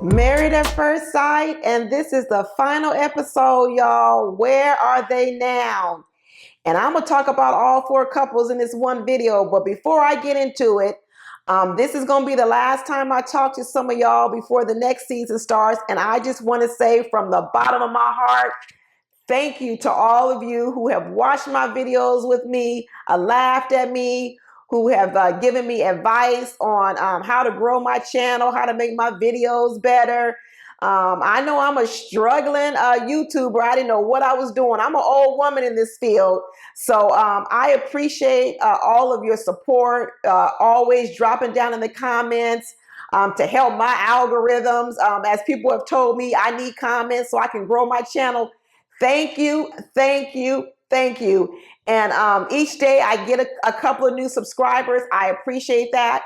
Married at First Sight, and this is the final episode, y'all. Where are they now? And I'm going to talk about all four couples in this one video, but before I get into it, this is going to be the last time I talk to some of y'all before the next season starts, and I just want to say from the bottom of my heart, thank you to all of you who have watched my videos with me, laughed at me, who have given me advice on how to grow my channel, how to make my videos better. I know I'm a struggling YouTuber. I didn't know what I was doing. I'm an old woman in this field. So I appreciate all of your support, always dropping down in the comments to help my algorithms. As people have told me, I need comments so I can grow my channel. Thank you, thank you, thank you. And each day I get a couple of new subscribers. I appreciate that.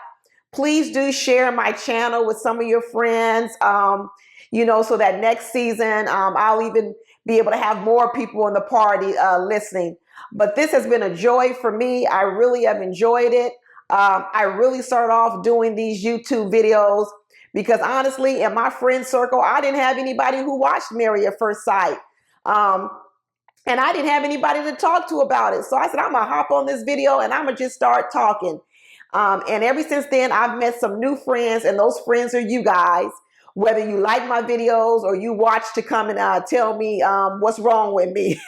Please do share my channel with some of your friends, so that next season I'll even be able to have more people in the party listening. But this has been a joy for me. I really have enjoyed it. I really started off doing these YouTube videos because honestly, in my friend circle, I didn't have anybody who watched Married at First Sight. And I didn't have anybody to talk to about it. So I said, I'm going to hop on this video and I'm going to just start talking. And ever since then, I've met some new friends, and those friends are you guys. Whether you like my videos or you watch to come and tell me what's wrong with me.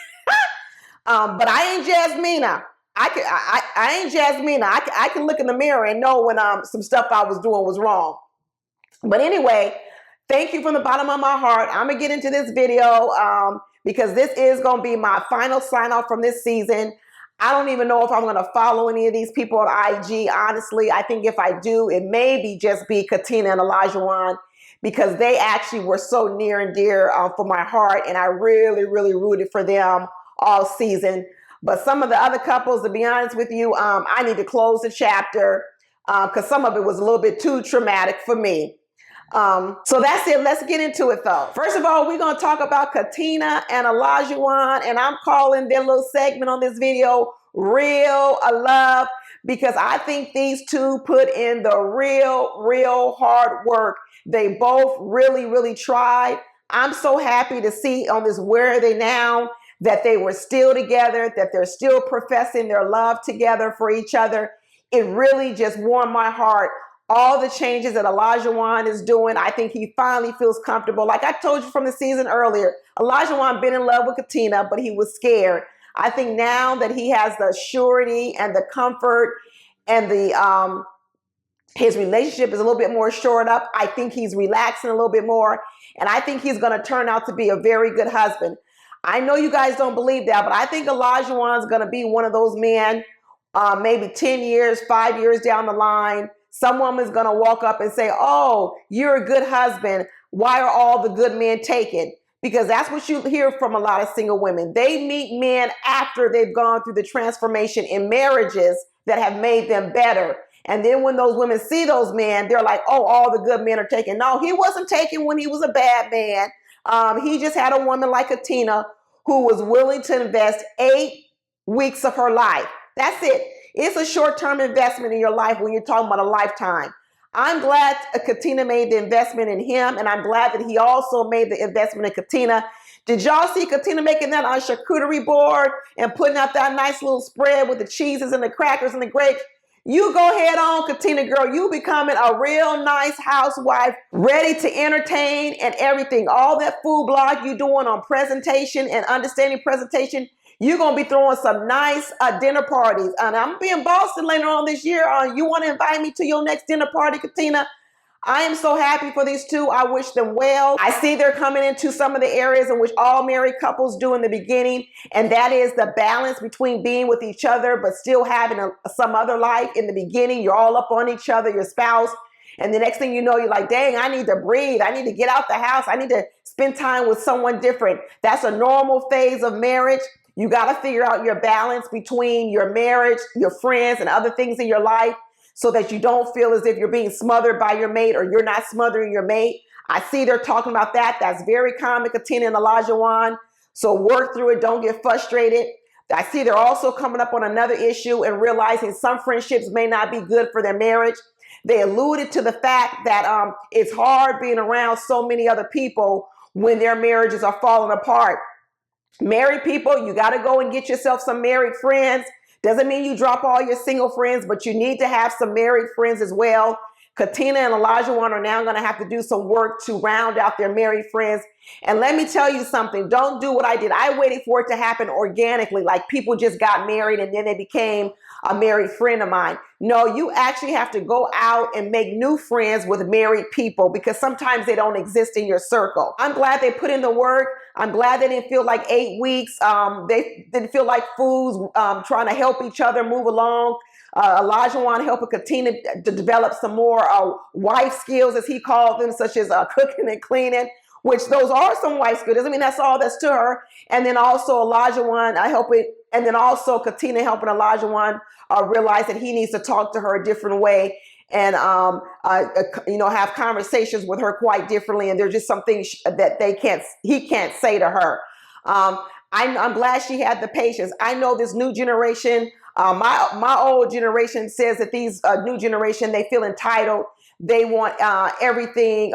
But I ain't Jasmina. I ain't Jasmina. I can look in the mirror and know when some stuff I was doing was wrong. But anyway, thank you from the bottom of my heart. I'm going to get into this video because this is going to be my final sign off from this season. I don't even know if I'm going to follow any of these people on IG. Honestly, I think if I do, it may be just be Katina and Olajuwon because they actually were so near and dear for my heart. And I really, really rooted for them all season. But some of the other couples, to be honest with you, I need to close the chapter because some of it was a little bit too traumatic for me. So that's it. Let's get into it though. First of all, we're going to talk about Katina and Olajuwon, and I'm calling their little segment on this video Real Love because I think these two put in the real hard work. They both really, really tried. I'm so happy to see on this Where Are They Now that they were still together, that they're still professing their love together for each other. It really just warmed my heart. All the changes that Olajuwon is doing, I think he finally feels comfortable. Like I told you from the season earlier, Olajuwon been in love with Katina, but he was scared. I think now that he has the surety and the comfort and the his relationship is a little bit more shored up, I think he's relaxing a little bit more. And I think he's going to turn out to be a very good husband. I know you guys don't believe that, but I think Olajuwon's going to be one of those men, maybe 10 years, 5 years down the line. Some woman's going to walk up and say, oh, you're a good husband. Why are all the good men taken? Because that's what you hear from a lot of single women. They meet men after they've gone through the transformation in marriages that have made them better. And then when those women see those men, they're like, oh, all the good men are taken. No, he wasn't taken when he was a bad man. He just had a woman like Katina who was willing to invest 8 weeks of her life. That's it. It's a short-term investment in your life when you're talking about a lifetime. I'm glad Katina made the investment in him, and I'm glad that he also made the investment in Katina. Did y'all see Katina making that on charcuterie board and putting out that nice little spread with the cheeses and the crackers and the grapes? You go ahead on, Katina girl. You becoming a real nice housewife, ready to entertain and everything. All that food blog you doing on presentation and understanding presentation, you're going to be throwing some nice dinner parties. And I'm going to be in Boston later on this year. You want to invite me to your next dinner party, Katina? I am so happy for these two. I wish them well. I see they're coming into some of the areas in which all married couples do in the beginning. And that is the balance between being with each other, but still having some other life. In the beginning, you're all up on each other, your spouse. And the next thing you know, you're like, dang, I need to breathe. I need to get out the house. I need to spend time with someone different. That's a normal phase of marriage. You got to figure out your balance between your marriage, your friends, and other things in your life so that you don't feel as if you're being smothered by your mate or you're not smothering your mate. I see they're talking about that. That's very common, Katina and Olajuwon. So work through it. Don't get frustrated. I see they're also coming up on another issue and realizing some friendships may not be good for their marriage. They alluded to the fact that it's hard being around so many other people when their marriages are falling apart. Married people, you got to go and get yourself some married friends. Doesn't mean you drop all your single friends, but you need to have some married friends as well. Katina and Olajuwon are now going to have to do some work to round out their married friends. And let me tell you something. Don't do what I did. I waited for it to happen organically, like people just got married and then they became a married friend of mine. No, you actually have to go out and make new friends with married people because sometimes they don't exist in your circle. I'm glad they put in the work. I'm glad they didn't feel like 8 weeks. They didn't feel like fools trying to help each other move along. Olajuwon helping Katina to develop some more wife skills, as he called them, such as cooking and cleaning, which those are some wife skills. Doesn't mean that's all that's to her. And then also Olajuwon helping, and then also Katina helping Olajuwon realize that he needs to talk to her a different way and have conversations with her quite differently. And there's just some things that he can't say to her. I'm glad she had the patience. I know this new generation. My old generation says that these new generation, they feel entitled. They want everything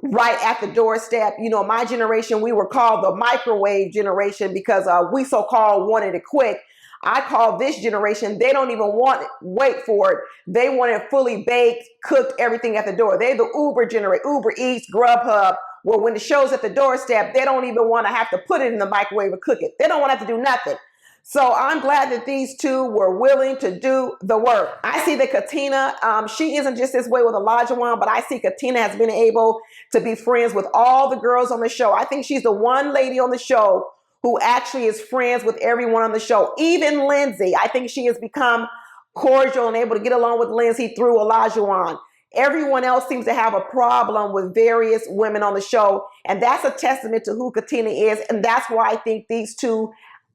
right at the doorstep. You know, my generation, we were called the microwave generation because we so-called wanted it quick. I call this generation, they don't even wait for it. They want it fully baked, cooked, everything at the door. They're the Uber generation, Uber Eats, Grubhub. Well, when the show's at the doorstep, they don't even want to have to put it in the microwave or cook it. They don't want to have to do nothing. So I'm glad that these two were willing to do the work. I see that Katina, she isn't just this way with Olajuwon, but I see Katina has been able to be friends with all the girls on the show. I think she's the one lady on the show who actually is friends with everyone on the show. Even Lindsay, I think she has become cordial and able to get along with Lindsay through Olajuwon. Everyone else seems to have a problem with various women on the show. And that's a testament to who Katina is. And that's why I think these two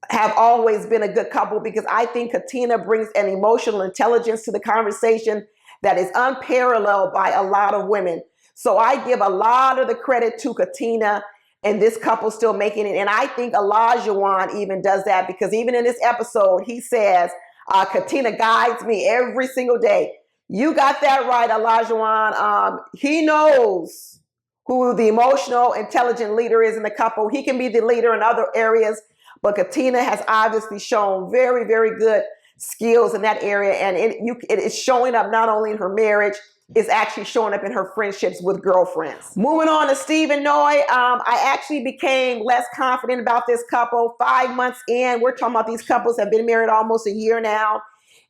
have always been a good couple, because I think Katina brings an emotional intelligence to the conversation that is unparalleled by a lot of women. So I give a lot of the credit to Katina and this couple still making it. And I think Olajuwon even does that, because even in this episode, he says, Katina guides me every single day. You got that right, Olajuwon. He knows who the emotional, intelligent leader is in the couple. He can be the leader in other areas, but Katina has obviously shown very, very good skills in that area. And it is showing up not only in her marriage, it's actually showing up in her friendships with girlfriends. Moving on to Steve and Noi. I actually became less confident about this couple 5 months in. We're talking about these couples have been married almost a year now.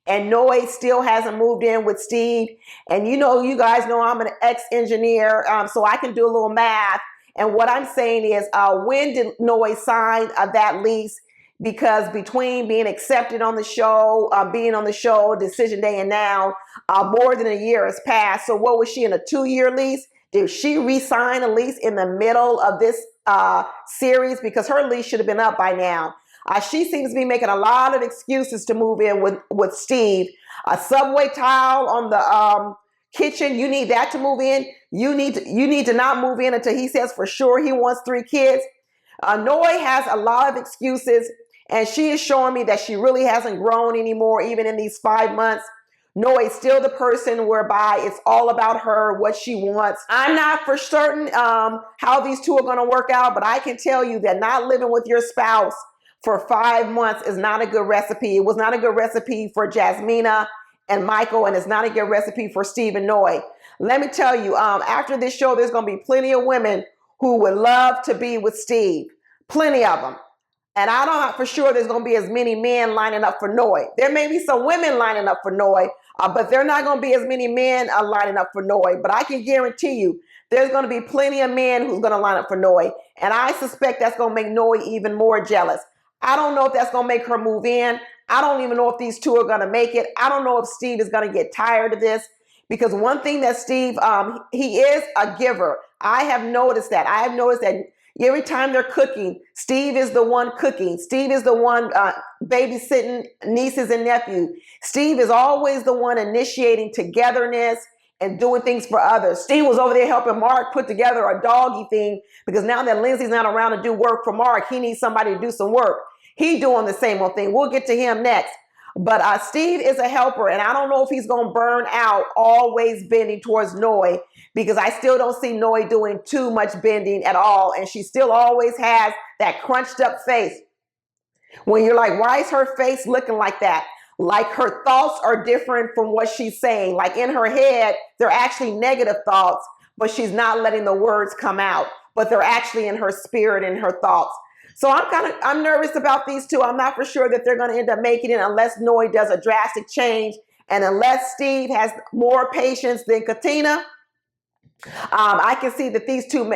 And Noi still hasn't moved in with Steve. And you guys know I'm an ex-engineer, so I can do a little math. And what I'm saying is, when did Noi sign that lease? Because between being accepted on the show, being on the show, decision day, and now, more than a year has passed. So what was she, in a 2-year lease? Did she re-sign a lease in the middle of this series? Because her lease should have been up by now. She seems to be making a lot of excuses to move in with Steve. A subway tile on the kitchen, you need that to move in. You need to not move in until he says for sure he wants 3 kids. Noi has a lot of excuses, and she is showing me that she really hasn't grown anymore, even in these 5 months. Noi is still the person whereby it's all about her, what she wants. I'm not for certain how these two are going to work out, but I can tell you that not living with your spouse for 5 months is not a good recipe. It was not a good recipe for Jasmina and Michael, and it's not a good recipe for Steve and Noi. Let me tell you, after this show, there's going to be plenty of women who would love to be with Steve. Plenty of them. And I'm not for sure there's going to be as many men lining up for Noi. There may be some women lining up for Noi, but there are not going to be as many men lining up for Noi. But I can guarantee you, there's going to be plenty of men who's going to line up for Noi. And I suspect that's going to make Noi even more jealous. I don't know if that's going to make her move in. I don't even know if these two are going to make it. I don't know if Steve is going to get tired of this, because one thing that Steve, he is a giver. I have noticed that. I have noticed that every time they're cooking, Steve is the one cooking. Steve is the one babysitting nieces and nephews. Steve is always the one initiating togetherness and doing things for others. Steve was over there helping Mark put together a doggy thing, because now that Lindsay's not around to do work for Mark, he needs somebody to do some work. He doing the same old thing. We'll get to him next. But Steve is a helper, and I don't know if he's going to burn out always bending towards Noi, because I still don't see Noi doing too much bending at all, and she still always has that crunched up face. When you're like, why is her face looking like that? Like her thoughts are different from what she's saying. Like in her head, they're actually negative thoughts, but she's not letting the words come out, but they're actually in her spirit and her thoughts. So I'm nervous about these two. I'm not for sure that they're going to end up making it unless Noi does a drastic change, and unless Steve has more patience than Katina. I can see that these two,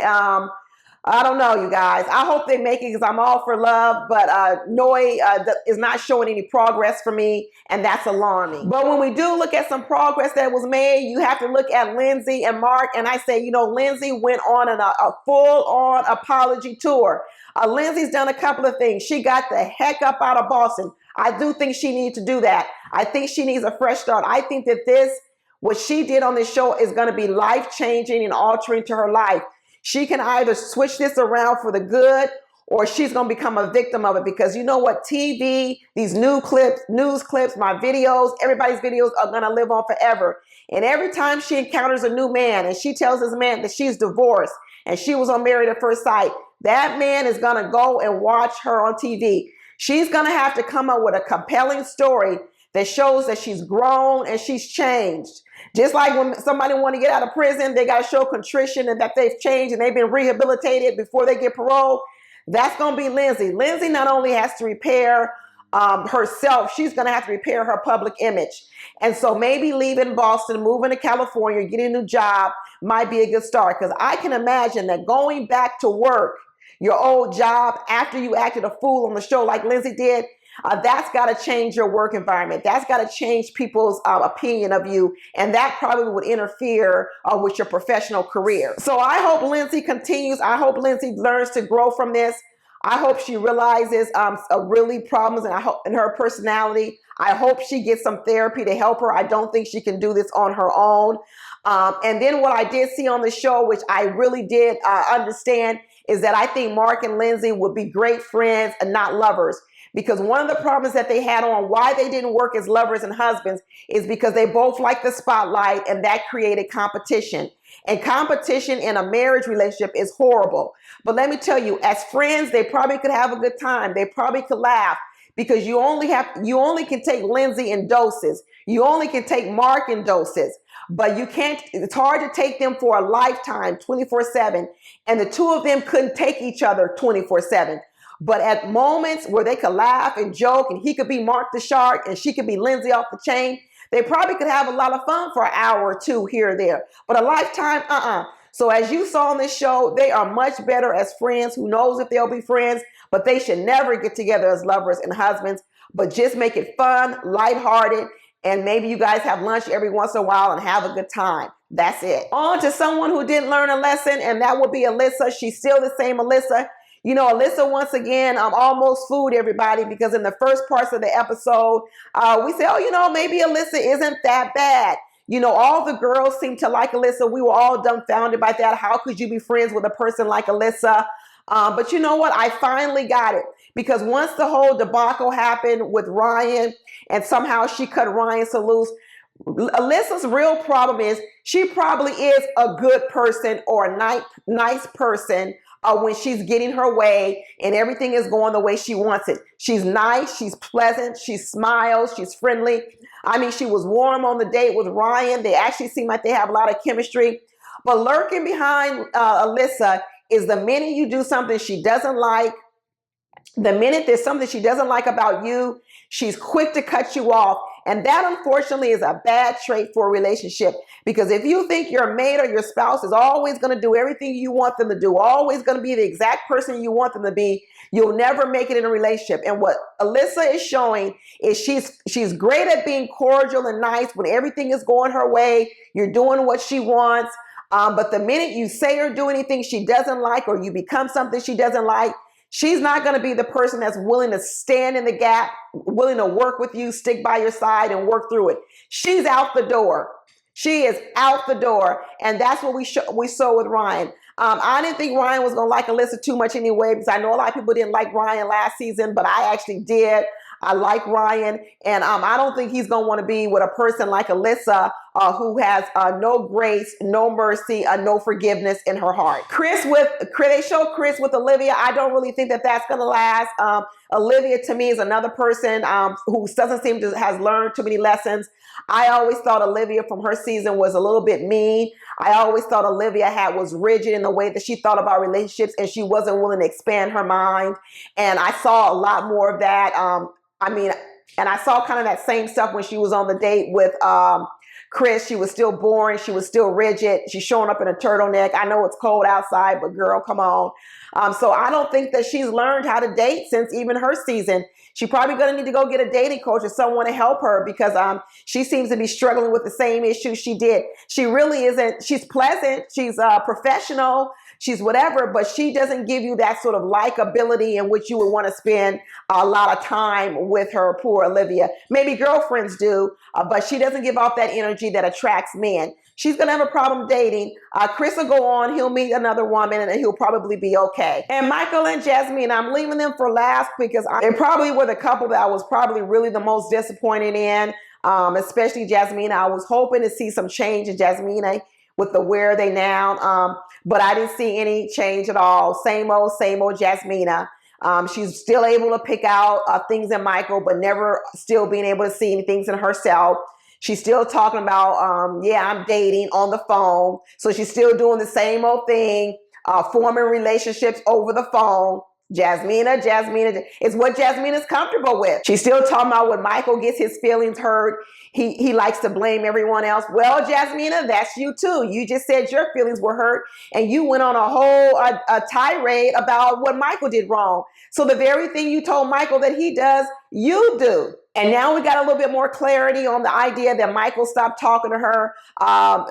I don't know, you guys. I hope they make it, because I'm all for love, but Noi is not showing any progress for me, and that's alarming. But when we do look at some progress that was made, you have to look at Lindsay and Mark, and I say, you know, Lindsay went on a full-on apology tour. Lindsay's done a couple of things. She got the heck up out of Boston. I do think she needs to do that. I think she needs a fresh start. I think that what she did on this show is going to be life-changing and altering to her life. She can either switch this around for the good, or she's going to become a victim of it, because you know what? TV, these news clips, my videos, everybody's videos are going to live on forever. And every time she encounters a new man and she tells this man that she's divorced and she was on Married at First Sight, that man is going to go and watch her on TV. She's going to have to come up with a compelling story that shows that she's grown and she's changed. Just like when somebody want to get out of prison, they got to show contrition and that they've changed and they've been rehabilitated before they get parole. That's going to be Lindsay. Lindsay not only has to repair herself, she's going to have to repair her public image. And so maybe leaving Boston, moving to California, getting a new job might be a good start, because I can imagine that going back to work, your old job, after you acted a fool on the show like Lindsay did, that's got to change your work environment. That's got to change people's opinion of you. And that probably would interfere with your professional career. So I hope Lindsay continues. I hope Lindsay learns to grow from this. I hope she realizes really problems in her personality. I hope she gets some therapy to help her. I don't think she can do this on her own. And then what I did see on the show, which I really did understand, is that I think Mark and Lindsay would be great friends and not lovers. Because one of the problems that they had on why they didn't work as lovers and husbands is because they both liked the spotlight, and that created competition. And competition in a marriage relationship is horrible. But let me tell you, as friends, they probably could have a good time. They probably could laugh, because you only can take Lindsay in doses. You only can take Mark in doses. But you can't, it's hard to take them for a lifetime, 24/7. And the two of them couldn't take each other 24/7. But at moments where they could laugh and joke, and he could be Mark the Shark and she could be Lindsay off the chain, they probably could have a lot of fun for an hour or two here or there. But a lifetime, So as you saw on this show, they are much better as friends. Who knows if they'll be friends, but they should never get together as lovers and husbands, but just make it fun, lighthearted, and maybe you guys have lunch every once in a while and have a good time. That's it. On to someone who didn't learn a lesson, and that would be Alyssa. She's still the same Alyssa. You know, Alyssa, once again, almost fooled everybody, because in the first parts of the episode, we said, oh, you know, maybe Alyssa isn't that bad. You know, all the girls seem to like Alyssa. We were all dumbfounded by that. How could you be friends with a person like Alyssa? But you know what? I finally got it. Because once the whole debacle happened with Ryan, and somehow she cut Ryan so loose, Alyssa's real problem is she probably is a good person or a nice person when she's getting her way and everything is going the way she wants it. She's nice, she's pleasant, she smiles, she's friendly. I mean, she was warm on the date with Ryan. They actually seem like they have a lot of chemistry. But lurking behind Alyssa is the minute you do something she doesn't like, the minute there's something she doesn't like about you, she's quick to cut you off. And that, unfortunately, is a bad trait for a relationship. Because if you think your mate or your spouse is always going to do everything you want them to do, always going to be the exact person you want them to be, you'll never make it in a relationship. And what Alyssa is showing is she's great at being cordial and nice when everything is going her way. You're doing what she wants. But the minute you say or do anything she doesn't like, or you become something she doesn't like, she's not going to be the person that's willing to stand in the gap, willing to work with you, stick by your side and work through it. She's out the door. She is out the door. And that's what we saw with Ryan. I didn't think Ryan was going to like Alyssa too much anyway, because I know a lot of people didn't like Ryan last season, but I actually did. I like Ryan, and I don't think he's going to want to be with a person like Alyssa, who has no grace, no mercy, no forgiveness in her heart. They show Chris with Olivia. I don't really think that that's going to last. Olivia, to me, is another person who doesn't seem to has learned too many lessons. I always thought Olivia from her season was a little bit mean. I always thought Olivia was rigid in the way that she thought about relationships, and she wasn't willing to expand her mind. And I saw a lot more of that. And I saw kind of that same stuff when she was on the date with Chris. She was still boring. She was still rigid. She's showing up in a turtleneck. I know it's cold outside, but girl, come on. So I don't think that she's learned how to date since even her season. She's probably going to need to go get a dating coach or someone to help her, because she seems to be struggling with the same issues she did. She really isn't. She's pleasant. She's professional. She's whatever, but she doesn't give you that sort of likability in which you would want to spend a lot of time with her. Poor Olivia. Maybe girlfriends do, but she doesn't give off that energy that attracts men. She's going to have a problem dating. Chris will go on. He'll meet another woman and he'll probably be okay. And Michael and Jasmine, I'm leaving them for last because they probably were the couple that I was probably really the most disappointed in, especially Jasmine. I was hoping to see some change in Jasmine with the Where Are They Now, but I didn't see any change at all. Same old Jasmina. She's still able to pick out things in Michael, but never still being able to see any things in herself. She's still talking about, yeah, I'm dating on the phone. So she's still doing the same old thing, forming relationships over the phone. Jasmina is what Jasmina's comfortable with. She's still talking about when Michael gets his feelings hurt, he likes to blame everyone else. Well, Jasmina, that's you too. You just said your feelings were hurt and you went on a whole a tirade about what Michael did wrong. So the very thing you told Michael that he does, you do. And now we got a little bit more clarity on the idea that Michael stopped talking to her,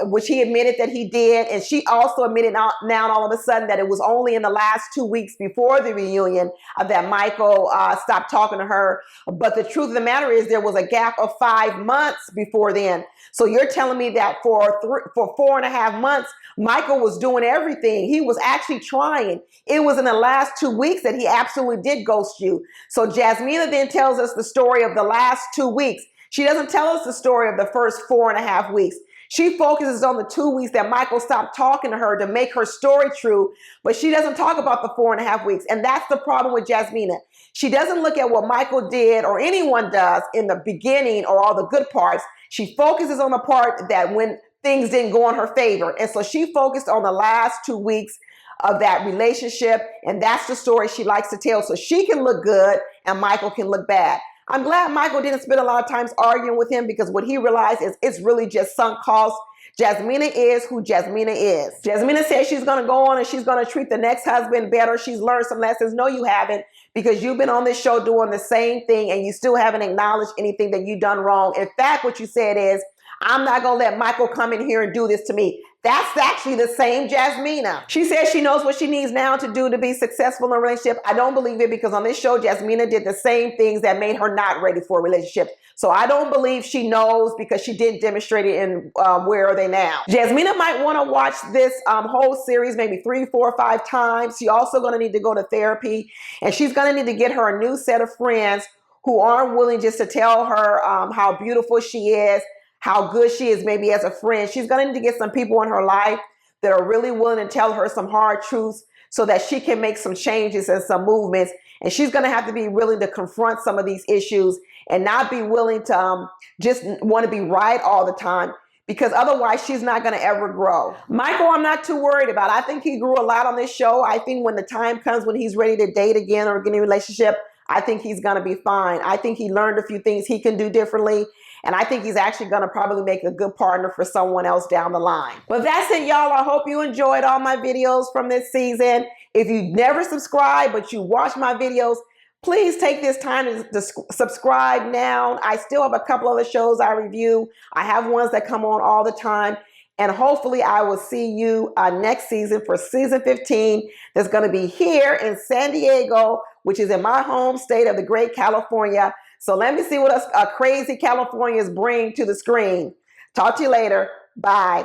which he admitted that he did. And she also admitted now all of a sudden that it was only in the last 2 weeks before the reunion that Michael stopped talking to her. But the truth of the matter is there was a gap of 5 months before then. So you're telling me that for 4.5 months, Michael was doing everything. He was actually trying. It was in the last 2 weeks that he absolutely did ghost you. So Jasmina then tells us the story of the last 2 weeks. She doesn't tell us the story of the first 4.5 weeks. She focuses on the 2 weeks that Michael stopped talking to her to make her story true, but she doesn't talk about the 4.5 weeks. And that's the problem with Jasmina. She doesn't look at what Michael did or anyone does in the beginning or all the good parts. She focuses on the part that when things didn't go in her favor. And so she focused on the last 2 weeks of that relationship. And that's the story she likes to tell. So she can look good and Michael can look bad. I'm glad Michael didn't spend a lot of times arguing with him, because what he realized is it's really just sunk cost. Jasmina is who Jasmina is. Jasmina says she's going to go on and she's going to treat the next husband better. She's learned some lessons. No, you haven't, because you've been on this show doing the same thing and you still haven't acknowledged anything that you've done wrong. In fact, what you said is, I'm not going to let Michael come in here and do this to me. That's actually the same Jasmina. She says she knows what she needs now to do to be successful in a relationship. I don't believe it, because on this show, Jasmina did the same things that made her not ready for a relationship. So I don't believe she knows, because she didn't demonstrate it in Where Are They Now. Jasmina might want to watch this whole series maybe 3, 4, or 5 times. She's also going to need to go to therapy, and she's going to need to get her a new set of friends who aren't willing just to tell her how beautiful she is, how good she is maybe as a friend. She's going to need to get some people in her life that are really willing to tell her some hard truths so that she can make some changes and some movements. And she's going to have to be willing to confront some of these issues and not be willing to just want to be right all the time, because otherwise she's not going to ever grow. Michael, I'm not too worried about. I think he grew a lot on this show. I think when the time comes when he's ready to date again or get in a relationship, I think he's going to be fine. I think he learned a few things he can do differently. And I think he's actually going to probably make a good partner for someone else down the line. But that's it, y'all. I hope you enjoyed all my videos from this season. If you've never subscribed, but you watch my videos, please take this time to subscribe now. I still have a couple other shows I review. I have ones that come on all the time. And hopefully I will see you next season for season 15. That's going to be here in San Diego, which is in my home state of the great California. So let me see what us crazy Californians bring to the screen. Talk to you later. Bye.